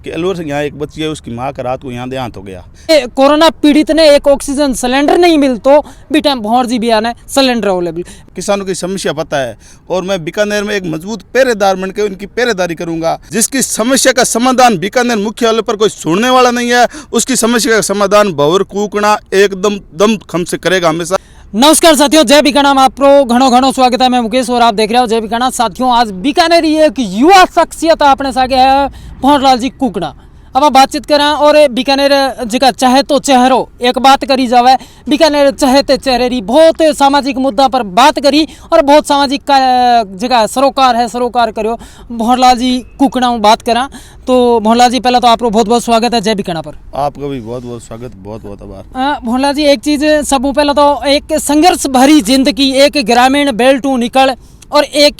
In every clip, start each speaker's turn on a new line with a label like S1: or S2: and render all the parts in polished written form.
S1: कि अलवर से यहाँ एक बच्ची है, उसकी माँ का रात को यहाँ देहांत हो गया।
S2: कोरोना पीड़ित ने एक ऑक्सीजन सिलेंडर नहीं मिल तो भी टाइम भौर जी भी आना सिलेंडर अवेलेबल।
S1: किसानों की समस्या पता है और मैं बीकानेर में एक मजबूत पहरेदार बनकर उनकी पहरेदारी करूंगा। जिसकी समस्या का समाधान बीकानेर मुख्यालय पर कोई सुनने वाला नहीं है, उसकी समस्या का समाधान भंवर कुकणा एकदम दम खम से करेगा हमेशा।
S2: नमस्कार साथियों, जय बीकाना में आपको घणो घणो स्वागत है। मैं मुकेश और आप देख रहे हो जय बीकाना। साथियों, आज बीकानेर एक युवा शख्सियत अपने सागे है भंवरलाल जी कुकणा। अब आप बातचीत करें और बीकानेर जगह चाहे तो चेहरो एक बात करी जावे, बीकानेर चहेते चेहरे री बहुत सामाजिक मुद्दा पर बात करी और बहुत सामाजिक जगह सरोकार है, सरोकार करो भंवरलाल जी कुकणा बात करा। तो भंवरलाल जी, पहले तो आपको बहुत बहुत स्वागत है जय बीकाना पर।
S1: आपका भी बहुत बहुत स्वागत, बहुत बहुत आभार।
S2: भंवरलाल जी, एक चीज़ सब पहले तो एक संघर्ष भरी जिंदगी, एक ग्रामीण बेल्टू निकल और एक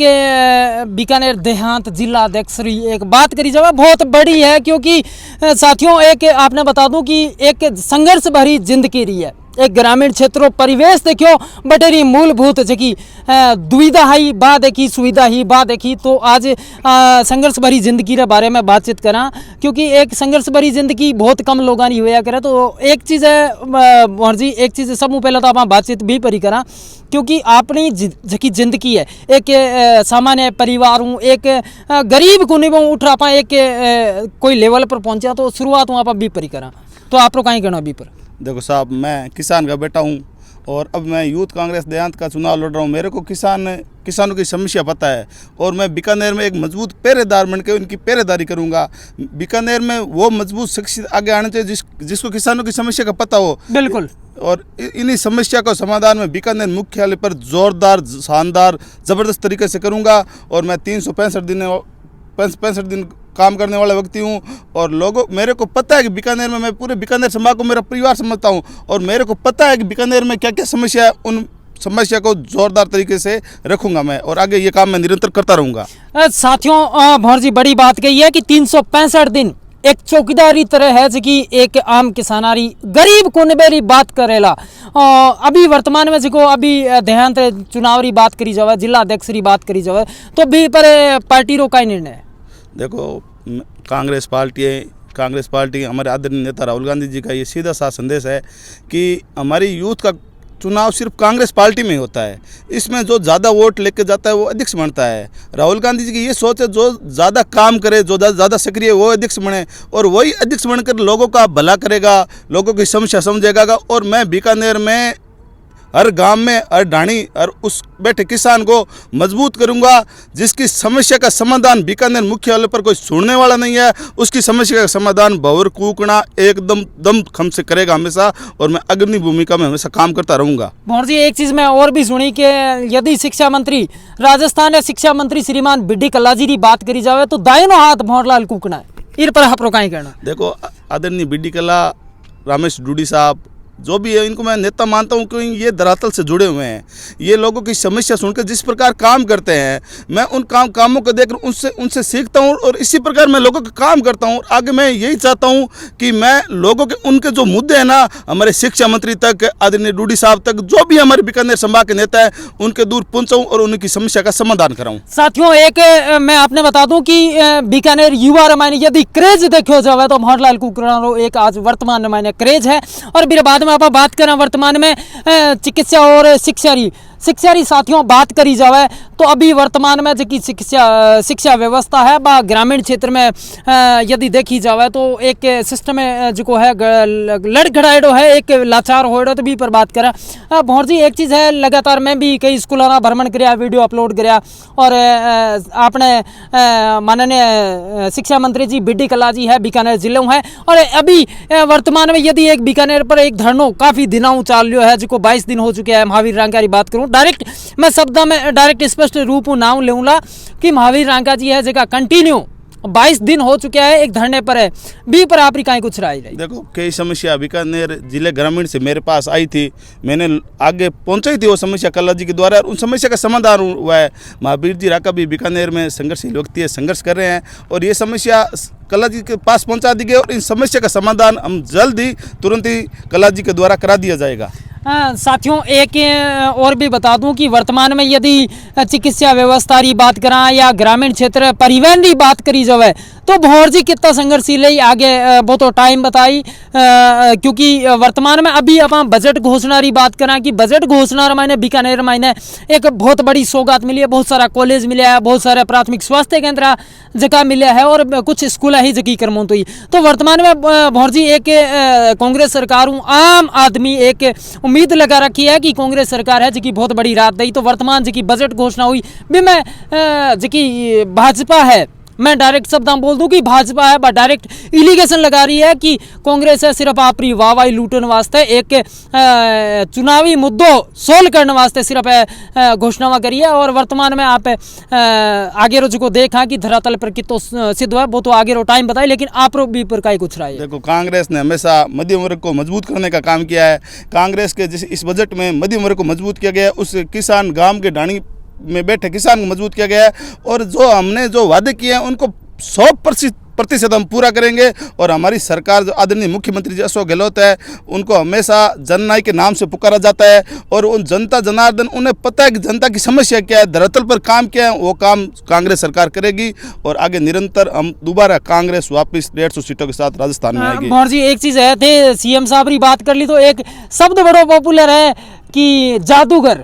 S2: बीकानेर देहांत जिला अध्यक्ष एक बात करी जाए बहुत बड़ी है, क्योंकि साथियों एक आपने बता दूं कि एक संघर्ष भरी जिंदगी रही है। एक ग्रामीण क्षेत्रों परिवेश देखियो बटेरी मूलभूत जकी दुविधा ही बा देखी, सुविधा ही बा देखी। तो आज संघर्ष भरी जिंदगी के बारे में बातचीत करा, क्योंकि एक संघर्ष भरी जिंदगी बहुत कम लोगों ने होया करे। तो एक चीज़ है भंवर जी, एक चीज़ सब पहले तो आप बातचीत भी परी करा, क्योंकि अपनी जकी जिंदगी है एक सामान्य परिवार हूँ, एक गरीब कुनिब उठ रहा एक कोई लेवल पर पहुँचा, तो शुरुआत हूँ आप भी परी करा। तो आप कहीं कहना अभी पर?
S1: देखो साहब, मैं किसान का बेटा हूँ और अब मैं यूथ कांग्रेस देहांत का चुनाव लड़ रहा हूँ। मेरे को किसानों की समस्या पता है और मैं बीकानेर में एक मजबूत पहरेदार बनकर उनकी पहरेदारी करूँगा। बीकानेर में वो मजबूत शख्सियत आगे आने चाहिए जिसको किसानों की समस्या का पता हो। बिल्कुल। और इन्हीं समस्या का समाधान मैं बीकानेर मुख्यालय पर जोरदार, शानदार, ज़बरदस्त तरीके से करूँगा। और मैं 365 दिन काम करने वाला व्यक्ति हूँ और लोगों मेरे को पता है कि बीकानेर में, मैं पूरे बीकानेर समाज को मेरा परिवार समझता हूँ और मेरे को पता है कि बीकानेर में क्या क्या समस्या है। उन समस्या को जोरदार तरीके से रखूंगा मैं और आगे ये काम मैं निरंतर करता रहूँगा।
S2: साथियों, भंवर जी बड़ी बात कही है कि 365 दिन एक चौकीदारी तरह है कि एक आम किसानारी गरीब कुनबेरी बात करेला। अभी वर्तमान में जो अभी देहांत चुनाव री बात करी जावे, जिला अध्यक्ष री बात करी जावे, तो भी पर पार्टी रो का निर्णय है?
S1: देखो, कांग्रेस पार्टी हमारे आदरणीय नेता राहुल गांधी जी का ये सीधा सा संदेश है कि हमारी यूथ का चुनाव सिर्फ कांग्रेस पार्टी में ही होता है। इसमें जो ज़्यादा वोट लेके जाता है वो अध्यक्ष बनता है। राहुल गांधी जी की ये सोच है, जो ज़्यादा काम करे, जो ज़्यादा सक्रिय वो अध्यक्ष बने और वही अध्यक्ष बनकर लोगों का भला करेगा, लोगों की समस्या समझेगा। और मैं बीकानेर में हर गांव में, हर ढाणी, हर उस बैठे किसान को मजबूत करूंगा जिसकी समस्या का समाधान बीकानेर मुख्यालय पर कोई सुनने वाला नहीं है। उसकी समस्या का समाधान भंवर कुकणा एकदम दम खम से करेगा हमेशा और मैं अग्रणी भूमिका में हमेशा काम करता रहूंगा।
S2: भंवर जी, एक चीज़ मैं और भी सुनी कि यदि शिक्षा मंत्री राजस्थान या शिक्षा मंत्री श्रीमान बीडी कल्लाजी की बात करी जाए तो दाहिनो हाथ भंवरलाल कुकणा है। इन पर आप कहीं कहना?
S1: देखो, आदरणीय बीडी कल्ला, रमेश डूडी साहब जो भी है, इनको मैं नेता मानता हूँ क्योंकि ये धरातल से जुड़े हुए हैं। ये लोगों की समस्या सुनकर जिस प्रकार काम करते हैं, मैं उन कामों को देखकर उनसे सीखता हूँ और इसी प्रकार मैं लोगों का काम करता हूँ। और आगे मैं यही चाहता हूँ कि मैं लोगों के उनके जो मुद्दे हैं ना, हमारे शिक्षा मंत्री तक, आदरणीय डूडी साहब तक, जो भी हमारे बीकानेर संभाग के नेता है, उनके दूर पहुँचाऊँ और उनकी समस्या का समाधान कराऊँ।
S2: साथियों, एक मैं आपने बता दूँ कि बीकानेर युवा रामायण यदि क्रेज देखो जाए तो भंवरलाल कुकणा एक आज वर्तमान रामायण क्रेज है। और फिर बाद में आप बात करें वर्तमान में चिकित्सा और शिक्षा री साथियों बात करी जाए तो अभी वर्तमान में जो शिक्षा व्यवस्था है बा ग्रामीण क्षेत्र में यदि देखी जाए तो एक सिस्टम जो है लड़खड़ाएडो है, एक लाचार होएडो। तो भी पर बात करें भंवर जी, एक चीज़ है, लगातार मैं भी कई स्कूलों का भ्रमण कराया, वीडियो अपलोड कराया और आपने माननीय शिक्षा मंत्री जी बीडी कल्ला जी है बीकानेर जिले में है। और अभी वर्तमान में यदि एक बीकानेर पर एक धरनो काफ़ी दिनों चाल रहा है, जो 22 दिन हो चुके हैं। महावीर रांका की बात करूँ डायरेक्ट, मैं शब्द में डायरेक्ट स्पष्ट रूप नाम लूँगा कि महावीर रांका जी है जगह कंटिन्यू 22 दिन हो चुके हैं एक धरने पर है। भी पर आप कहीं कुछ राय रही?
S1: देखो, कई समस्या बीकानेर जिले ग्रामीण से मेरे पास आई थी, मैंने आगे पहुंचाई थी वो समस्या कल्ला जी के द्वारा और उन समस्या का समाधान हुआ है। महावीर जी राका भी बीकानेर में संघर्षशील व्यक्ति है, संघर्ष कर रहे हैं और ये समस्या कल्ला जी के पास पहुंचा दी गई और इन समस्या का समाधान हम जल्द ही तुरंत ही कल्ला जी के द्वारा करा दिया जाएगा।
S2: साथियों, एक और भी बता दूं कि वर्तमान में यदि चिकित्सा व्यवस्था की बात करा या ग्रामीण क्षेत्र परिवहन की बात करी जाए तो भौर जी कितना संघर्षशील है आगे वो तो टाइम बताई क्योंकि वर्तमान में अभी अब बजट घोषणा री बात करा कि बजट घोषणा मायने बीकानेर मायने एक बहुत बड़ी सौगात मिली है, बहुत सारा कॉलेज मिले है, बहुत सारे प्राथमिक स्वास्थ्य केंद्र जगह मिले है और कुछ स्कूल ही जगी करमो तो वर्तमान में भौर जी एक कांग्रेस सरकार हूँ आम आदमी एक उम्मीद लगा रखी है कि कांग्रेस सरकार है जी बहुत बड़ी रात दी। तो वर्तमान जी बजट घोषणा हुई भी मैं जी भाजपा है, मैं डायरेक्ट शब्द बोल दूं कि भाजपा है डायरेक्ट इलिगेशन लगा रही है कि कांग्रेस है सिर्फ आपरी वाहवाही लूटने वास्ते एक चुनावी मुद्दों सोल्व करने वास्ते सिर्फ घोषणा करी है। और वर्तमान में आप आगे रोज को देखा कि धरातल पर कितना सिद्ध हुआ वो तो आगे रो टाइम बताए, लेकिन आप भी पर का कुछ रहा है।
S1: देखो, कांग्रेस ने हमेशा मध्यम वर्ग को मजबूत करने का काम किया है। कांग्रेस के जिस इस बजट में मध्यम वर्ग को मजबूत किया गया है, उस किसान गांव के ढाणी में बैठे किसान को मजबूत किया गया है और जो हमने जो वादे किए हैं उनको 100% हम पूरा करेंगे। और हमारी सरकार जो आदरणीय मुख्यमंत्री जी अशोक गहलोत है उनको हमेशा जननायक के नाम से पुकारा जाता है और उन जनता जनार्दन उन्हें पता है कि जनता की समस्या क्या है, धरातल पर काम क्या है, वो काम कांग्रेस सरकार करेगी और आगे निरंतर हम दोबारा कांग्रेस वापस 150 सीटों के साथ राजस्थान में आएगी।
S2: भौर जी एक चीज़ है थे सीएम साहब की बात कर ली तो एक शब्द बड़ो पॉपुलर है कि जादूगर।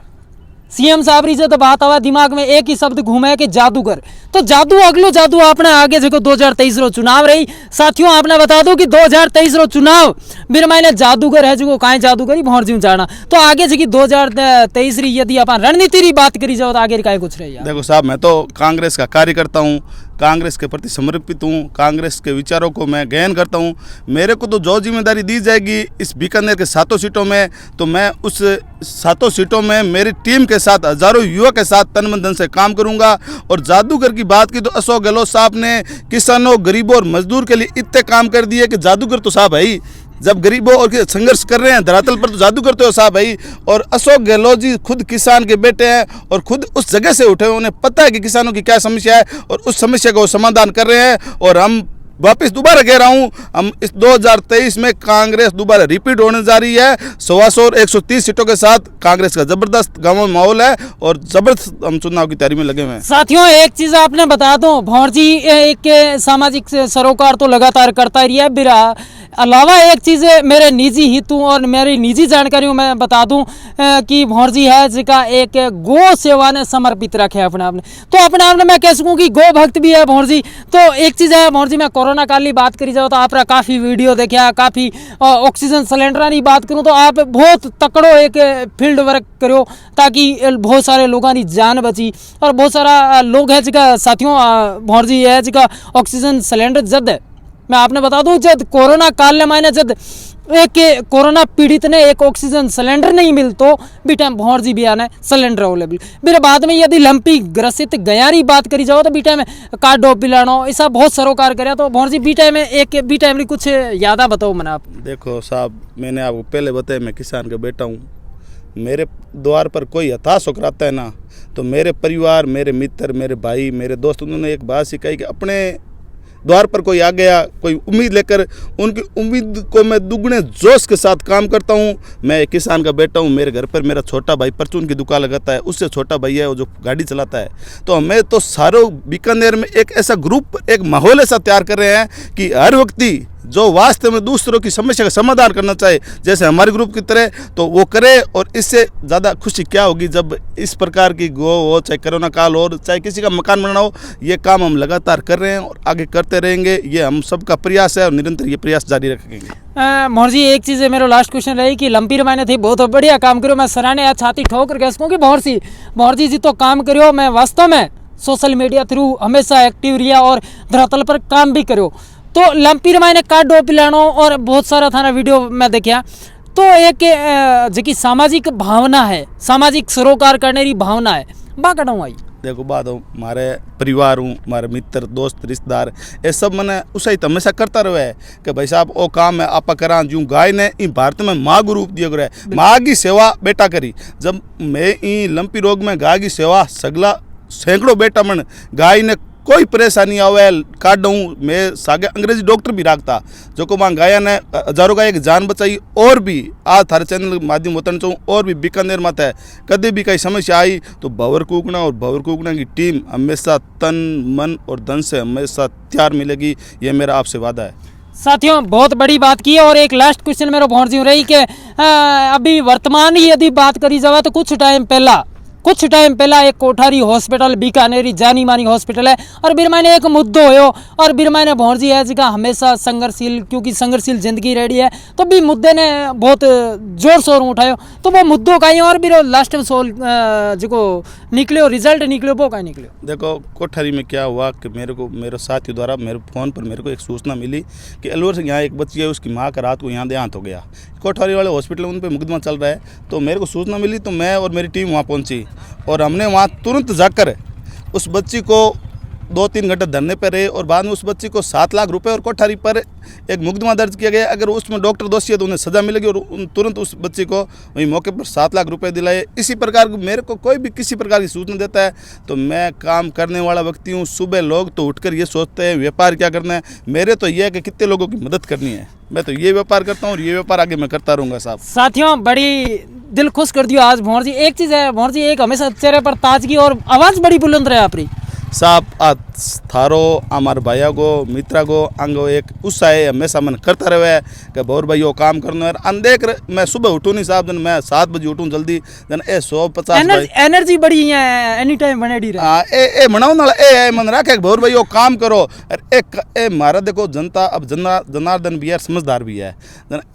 S2: सीएम साहब री जब बात आवा दिमाग में एक ही शब्द घूमे कि जादूगर। तो जादू अगलो जादू आपने आगे जो 2023 रो चुनाव रही साथियों, आपने बता दो कि 2023 रो चुनाव मेरे मायने जादूगर है जो काहे जादूगरी भौर जी जाना। तो आगे जो 2023 री यदि अपन रणनीति री बात करी जाओ तो आगे काहे कुछ रही।
S1: देखो साहब, मैं तो कांग्रेस का कार्यकर्ता हूँ, कांग्रेस के प्रति समर्पित हूँ, कांग्रेस के विचारों को मैं गहन करता हूँ। मेरे को तो जो जिम्मेदारी दी जाएगी इस बीकानेर के 7 सीटों में, तो मैं उस 7 सीटों में मेरी टीम के साथ हजारों युवा के साथ तन मन धन से काम करूँगा। और जादूगर की बात की तो अशोक गहलोत साहब ने किसानों, गरीबों और मजदूर के लिए इतने काम कर दिए कि जादूगर तो साहब है। जब गरीबों और संघर्ष कर रहे हैं धरातल पर तो जादू करते हो साहब भाई। और अशोक गहलोत जी खुद किसान के बेटे हैं और खुद उस जगह से उठे, उन्हें पता है कि किसानों की क्या समस्या है और उस समस्या का वो समाधान कर रहे हैं। और हम वापस दोबारा कह रहा हूँ, हम इस 2023 में कांग्रेस दोबारा रिपीट होने जा रही है। 125 और 130 सीटों के साथ कांग्रेस का जबरदस्त गांवों में माहौल है और जबरदस्त हम चुनाव की तैयारी में लगे हुए हैं।
S2: साथियों एक चीज आपने बता दो, भौर जी एक सामाजिक सरोकार तो लगातार करता ही है बिरा अलावा एक चीज़ मेरे निजी हितों और मेरी निजी जानकारियों में बता दूं कि भौर जी है जिसका एक गो सेवा ने समर्पित रखे अपने आपने। तो अपने आपने मैं कह सकूं कि गो भक्त भी है भौर जी। तो एक चीज़ है भौर जी, मैं कोरोना काल की बात करी जाओ तो आप काफ़ी वीडियो देखा, काफ़ी ऑक्सीजन सिलेंडर की बात करूँ तो आप बहुत तकड़ो एक फील्ड वर्क करो ताकि बहुत सारे लोगों की जान बची। और बहुत सारा लोग है जिसका साथियों भौर जी है जिसका ऑक्सीजन सिलेंडर जद है मैं आपने बता दूं जब कोरोना काल में मैंने जब एक कोरोना पीड़ित ने एक ऑक्सीजन सिलेंडर नहीं मिल तो भी टाइम भौर जी भी आना सिलेंडर अवेलेबल। फिर बाद में यदि लंपी ग्रसित गयारी बात करी जाओ तो बी टाइम कार्ड डो पिलानो ऐसा बहुत सरोकार करे। तो भौर जी बी टाइम में एक बी टाइम कुछ यादा बताओ मैंने आप।
S1: देखो साहब, मैंने आपको पहले बताया मैं किसान का बेटा हूँ। मेरे द्वार पर कोई हताश होकर आता है ना तो मेरे परिवार, मेरे मित्र, मेरे भाई, मेरे दोस्त, उन्होंने एक बात सिखाई कि अपने द्वार पर कोई आ गया, कोई उम्मीद लेकर, उनकी उम्मीद को मैं दुगने जोश के साथ काम करता हूँ। मैं एक किसान का बेटा हूँ। मेरे घर पर मेरा छोटा भाई परचून की दुकान लगाता है, उससे छोटा भाई है वो जो गाड़ी चलाता है। तो मैं तो सारों बीकानेर में एक ऐसा ग्रुप, एक माहौल ऐसा तैयार कर रहे हैं कि हर व्यक्ति जो वास्तव में दूसरों की समस्या का समाधान करना चाहे जैसे हमारे ग्रुप की तरह तो वो करे। और इससे ज़्यादा खुशी क्या होगी जब इस प्रकार की गो हो, चाहे कोरोना काल हो, चाहे किसी का मकान बनाना हो, ये काम हम लगातार कर रहे हैं और आगे करते रहेंगे। ये हम सबका प्रयास है और निरंतर ये प्रयास जारी रखेंगे।
S2: भौर जी एक चीज़ है मेरा लास्ट क्वेश्चन रही कि लंपी रमायने थी बहुत बढ़िया काम करो। मैं सराहने या छाती ठोक कर कह सकूँ कि भौर जी तो काम करो। मैं वास्तव में सोशल मीडिया थ्रू हमेशा एक्टिव रहा और धरातल पर काम भी करो। तो लंपी रमायने कार्ड डो पिलानो और बहुत सारा थाना वीडियो मैं देखा। तो एक जो सामाजिक भावना है, सामाजिक सरोकार करने की भावना है बा कटाऊँ आई।
S1: देखो बात हो, हमारे परिवार हूँ, हमारे मित्र, दोस्त, रिश्तेदार, ये सब मैंने उसे हमेशा करता रहे है कि भाई साहब वो काम है आप करा जूँ। गाय ने इन भारत में माँ को रूप दिया है, माँ की सेवा बेटा करी। जब मैं इन लंपी रोग में गाय की सेवा सगला सैकड़ों बेटा मन गाय ने कोई परेशानी आवे काट दूँ। मैं सागे अंग्रेजी डॉक्टर भी रखता जो को वहाँ गाया ने हजारों का एक जान बचाई। और भी आज थारे चैनल के माध्यम बताना चाहूँ, और भी बीकानेर मत है कभी भी कहीं समस्या आई तो भंवर कुकना और भंवर कुकना की टीम हमेशा तन मन और धन से हमेशा तैयार मिलेगी, ये मेरा आपसे वादा है।
S2: साथियों बहुत बड़ी बात की है। और एक लास्ट क्वेश्चन मेरा पहुंच यूँ रही कि अभी वर्तमान ही यदि बात करी जाए तो कुछ टाइम पहला एक कोठारी हॉस्पिटल बीकानेरी जानी मानी हॉस्पिटल है और बिर मैंने एक मुद्दो हो और बिर मैंने भौरजी है जिका हमेशा संघर्षशील, क्योंकि संघर्षशील जिंदगी रही है तो भी मुद्दे ने बहुत जोर शोर उठायो। तो वो मुद्दों का ही और बिर लास्ट में सोल जो निकलो रिजल्ट निकलो वो का निकलो।
S1: देखो कोठारी में क्या हुआ कि मेरे साथी द्वारा मेरे फ़ोन पर मेरे को एक सूचना मिली कि अलवर से यहाँ एक बच्ची है, उसकी माँ का रात को यहाँ देहांत हो गया। कोठारी वाले हॉस्पिटल उन पर मुकदमा चल रहा है। तो मेरे को सूचना मिली तो मैं और मेरी टीम वहाँ पहुँची और हमने वहाँ तुरंत जाकर उस बच्ची को 2-3 घंटे धरने पर रहे और बाद में उस बच्ची को 7 लाख रुपए और कोठारी पर एक मुकदमा दर्ज किया गया। अगर उसमें डॉक्टर दोषी है तो उन्हें सज़ा मिलेगी और तुरंत उस बच्ची को वही मौके पर 7 लाख रुपए दिलाए। इसी प्रकार मेरे को कोई भी किसी प्रकार की सूचना देता है तो मैं काम करने वाला व्यक्ति हूँ। सुबह लोग तो उठकर ये सोचते हैं व्यापार क्या करना है, मेरे तो ये है कि कितने लोगों की मदद करनी है। मैं तो ये व्यापार करता हूँ और ये व्यापार आगे मैं करता रहूँगा साहब।
S2: साथियों बड़ी दिल खुश कर दियो आज भौर जी। एक चीज़ है भौर जी, एक हमेशा चेहरे पर ताजगी और आवाज़ बड़ी बुलंद रहे आपरी
S1: साहब। आज थारो हमारे भैया को मित्रा को अंगो एक उत्साह हमेशा मन करता रहे कि भौर भाई वो काम करना है। अनदेख मैं सुबह उठूँ नहीं साहब, जन मैं 7 बजे उठूँ जल्दी जन 150
S2: एनर्जी बड़ी है एनी टाइम बने डी रहे
S1: ए मनाओ ना ए मन रखे भौर भाई वो काम करो। अरे एक मारा देखो जनता अब जनार्दन भी है, समझदार भी है,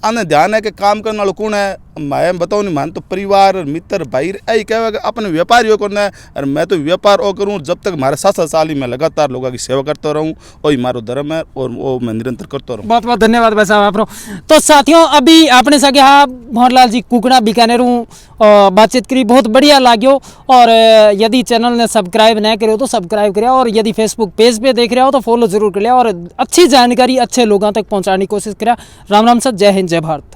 S1: आने ध्यान है कि काम करने वालों कौन है। मैं बताऊँ नहीं मान तो परिवार मित्र भाई यही कहेगा अपने व्यापार यो करना है। और मैं तो व्यापार वो करूँ जब तक हमारे 7 साल ही मैं लगातार लोगों की सेवा करता रहूँ, वही मारो धर्म है और वो मैं निरंतर करता रहूँ।
S2: बहुत बहुत धन्यवाद भाई साहब आपरो। तो साथियों अभी आपने सके हाँ भंवरलाल जी कुकड़ा बीकानेर बातचीत करी, बहुत बढ़िया लाग्यो। और यदि चैनल ने सब्सक्राइब नहीं करे तो सब्सक्राइब करें और यदि फेसबुक पेज पे देख रहे हो तो फॉलो जरूर कर लिया और अच्छी जानकारी अच्छे लोगों तक पहुँचाने की कोशिश करें। राम राम सर, जय हिंद जय भारत।